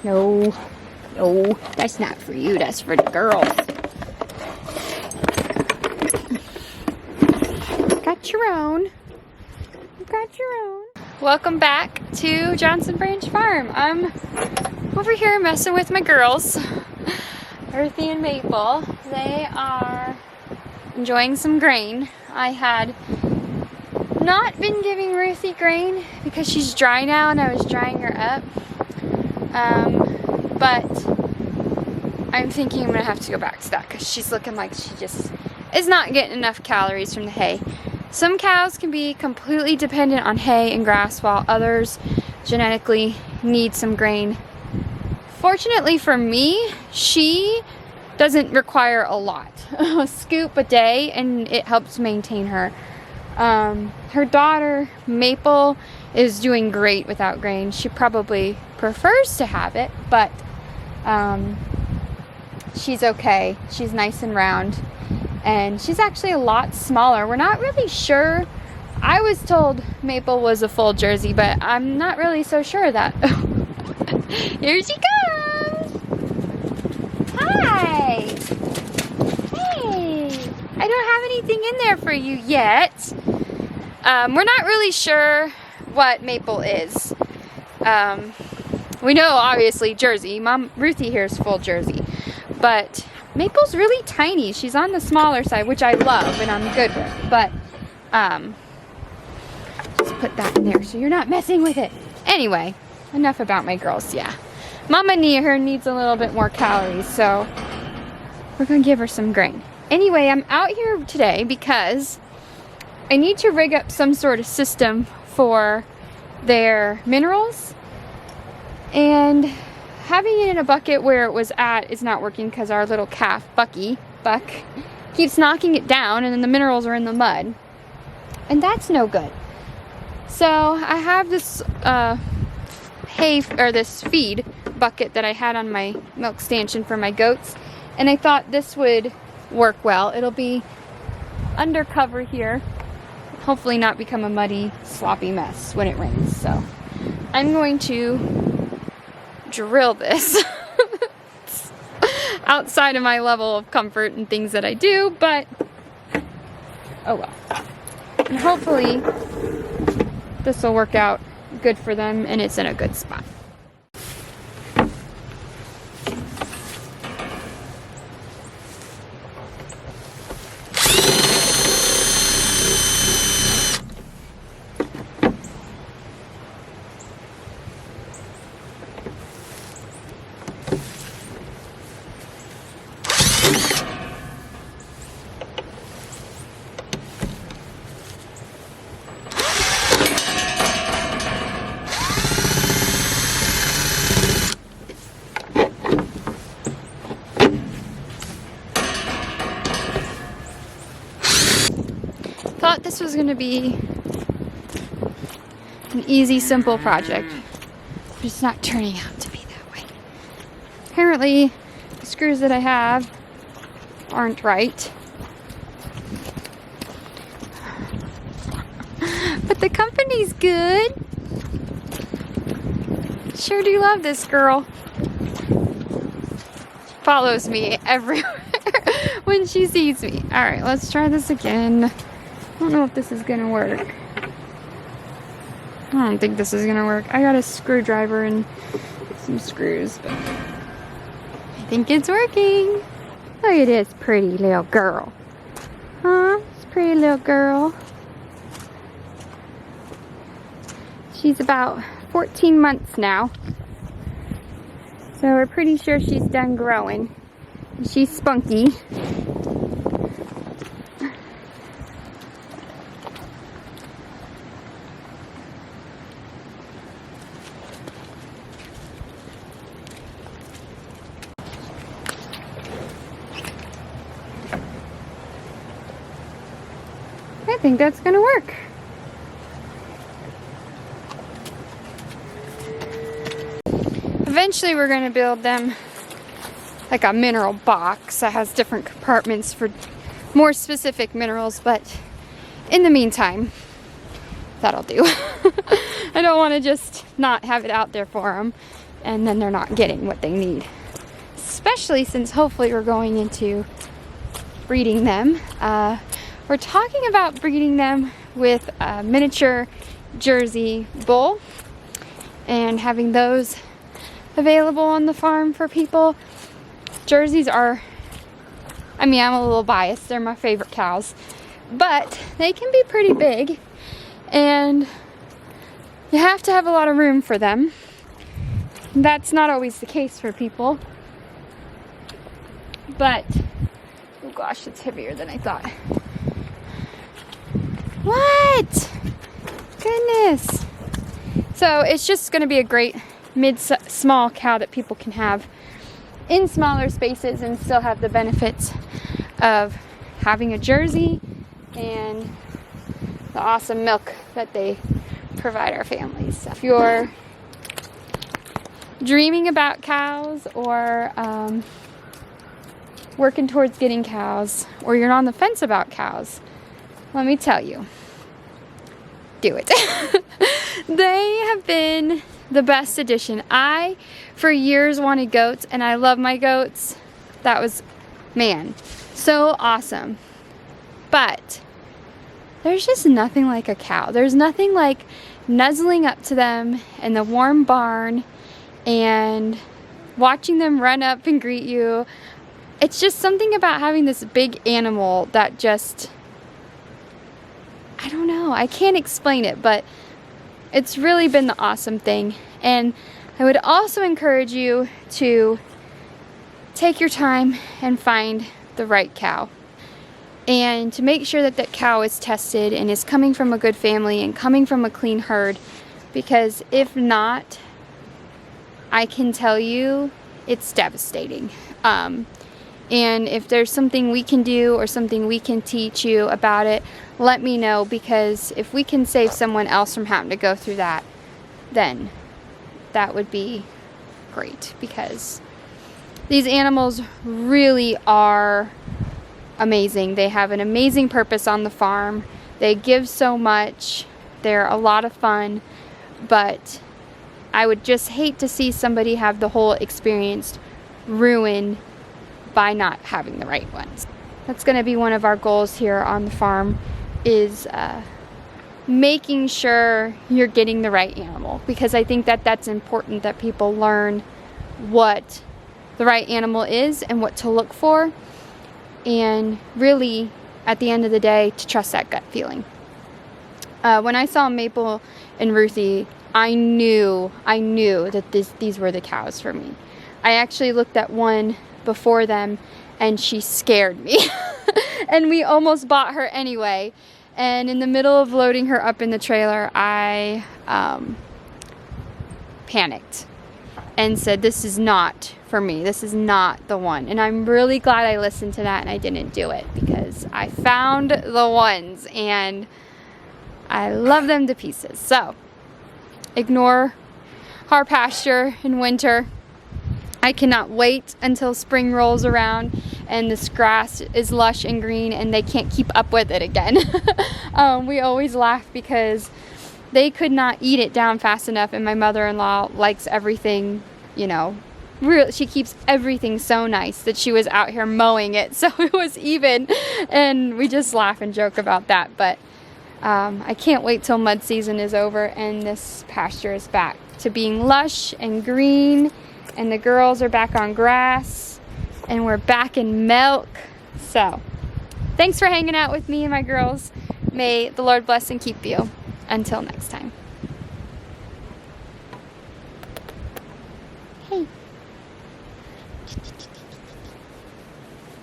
No, no, that's not for you. That's for the girls. Got your own. You got your own. Welcome back to Johnson Branch Farm. I'm over here messing with my girls, Earthy and Maple. They are enjoying some grain. I had not been giving Ruthie grain because she's dry now and I was drying her up. But I'm thinking I'm gonna have to go back to that because she's looking like she just is not getting enough calories from the hay. Some cows can be completely dependent on hay and grass while others genetically need some grain. Fortunately for me, she doesn't require a lot. A scoop a day and it helps maintain her. Her daughter, Maple, is doing great without grain. She probably prefers to have it, but she's okay. She's nice and round. And she's actually a lot smaller. We're not really sure. I was told Maple was a full Jersey, but I'm not really so sure of that. Here she comes! Hi! Hey! I don't have anything in there for you yet. We're not really sure what Maple is. We know, obviously, Jersey. Mom, Ruthie here is full Jersey. But Maple's really tiny. She's on the smaller side, which I love and I'm good with. But, just put that in there so you're not messing with it. Anyway, enough about my girls, yeah. Mama needs a little bit more calories, so we're gonna give her some grain. Anyway, I'm out here today because I need to rig up some sort of system for their minerals, and having it in a bucket where it was at is not working because our little calf, Buck, keeps knocking it down and then the minerals are in the mud. And that's no good. So I have this this feed bucket that I had on my milk stanchion for my goats, and I thought this would work well. It'll be undercover here. Hopefully not become a muddy, sloppy mess when it rains. So I'm going to drill this. Outside of my level of comfort and things that I do, but oh well. And hopefully this will work out good for them and it's in a good spot. Thought this was going to be an easy, simple project, but it's not turning out to be that way. Apparently, the screws that I have aren't right. But the company's good. Sure do love this girl. She follows me everywhere when she sees me. Alright, let's try this again. I don't know if this is gonna work. I don't think this is gonna work. I got a screwdriver and some screws, but I think it's working. Look at this pretty little girl. Huh? This pretty little girl. She's about 14 months now. So we're pretty sure she's done growing. She's spunky. I think that's gonna work. Eventually we're gonna build them like a mineral box that has different compartments for more specific minerals, but in the meantime, that'll do. I don't want to just not have it out there for them. and then they're not getting what they need. Especially since hopefully we're going into breeding them. We're talking about breeding them with a miniature Jersey bull and having those available on the farm for people. Jerseys are, I mean, I'm a little biased, they're my favorite cows, but they can be pretty big and you have to have a lot of room for them. That's not always the case for people, but oh gosh, it's heavier than I thought. What? Goodness. So it's just going to be a great small cow that people can have in smaller spaces and still have the benefits of having a Jersey and the awesome milk that they provide our families. So if you're dreaming about cows or working towards getting cows, or you're on the fence about cows, let me tell you, do it. They have been the best addition. I, for years, wanted goats, and I love my goats. That was, man, so awesome. But there's just nothing like a cow. There's nothing like nuzzling up to them in the warm barn and watching them run up and greet you. It's just something about having this big animal that just, I don't know, I can't explain it, but it's really been the awesome thing. And I would also encourage you to take your time and find the right cow, and to make sure that that cow is tested and is coming from a good family and coming from a clean herd, because if not, I can tell you it's devastating. And if there's something we can do or something we can teach you about it, let me know, because if we can save someone else from having to go through that, then that would be great, because these animals really are amazing. They have an amazing purpose on the farm. They give so much. They're a lot of fun, but I would just hate to see somebody have the whole experience ruined by not having the right ones. That's going to be one of our goals here on the farm, is making sure you're getting the right animal, because I think that that's important, that people learn what the right animal is and what to look for, and really at the end of the day to trust that gut feeling. When I saw Maple and Ruthie, I knew that these were the cows for me. I actually looked at one before them and she scared me and we almost bought her anyway, and in the middle of loading her up in the trailer, I panicked and said, this is not for me, this is not the one. And I'm really glad I listened to that and I didn't do it, because I found the ones and I love them to pieces. So ignore our pasture in winter. I cannot wait until spring rolls around and this grass is lush and green and they can't keep up with it again. We always laugh because they could not eat it down fast enough, and my mother-in-law likes everything, you know, she keeps everything so nice that she was out here mowing it so it was even, and we just laugh and joke about that. But I can't wait till mud season is over and this pasture is back to being lush and green, and the girls are back on grass and we're back in milk. So thanks for hanging out with me and my girls. May the Lord bless and keep you. Until next time. Hey.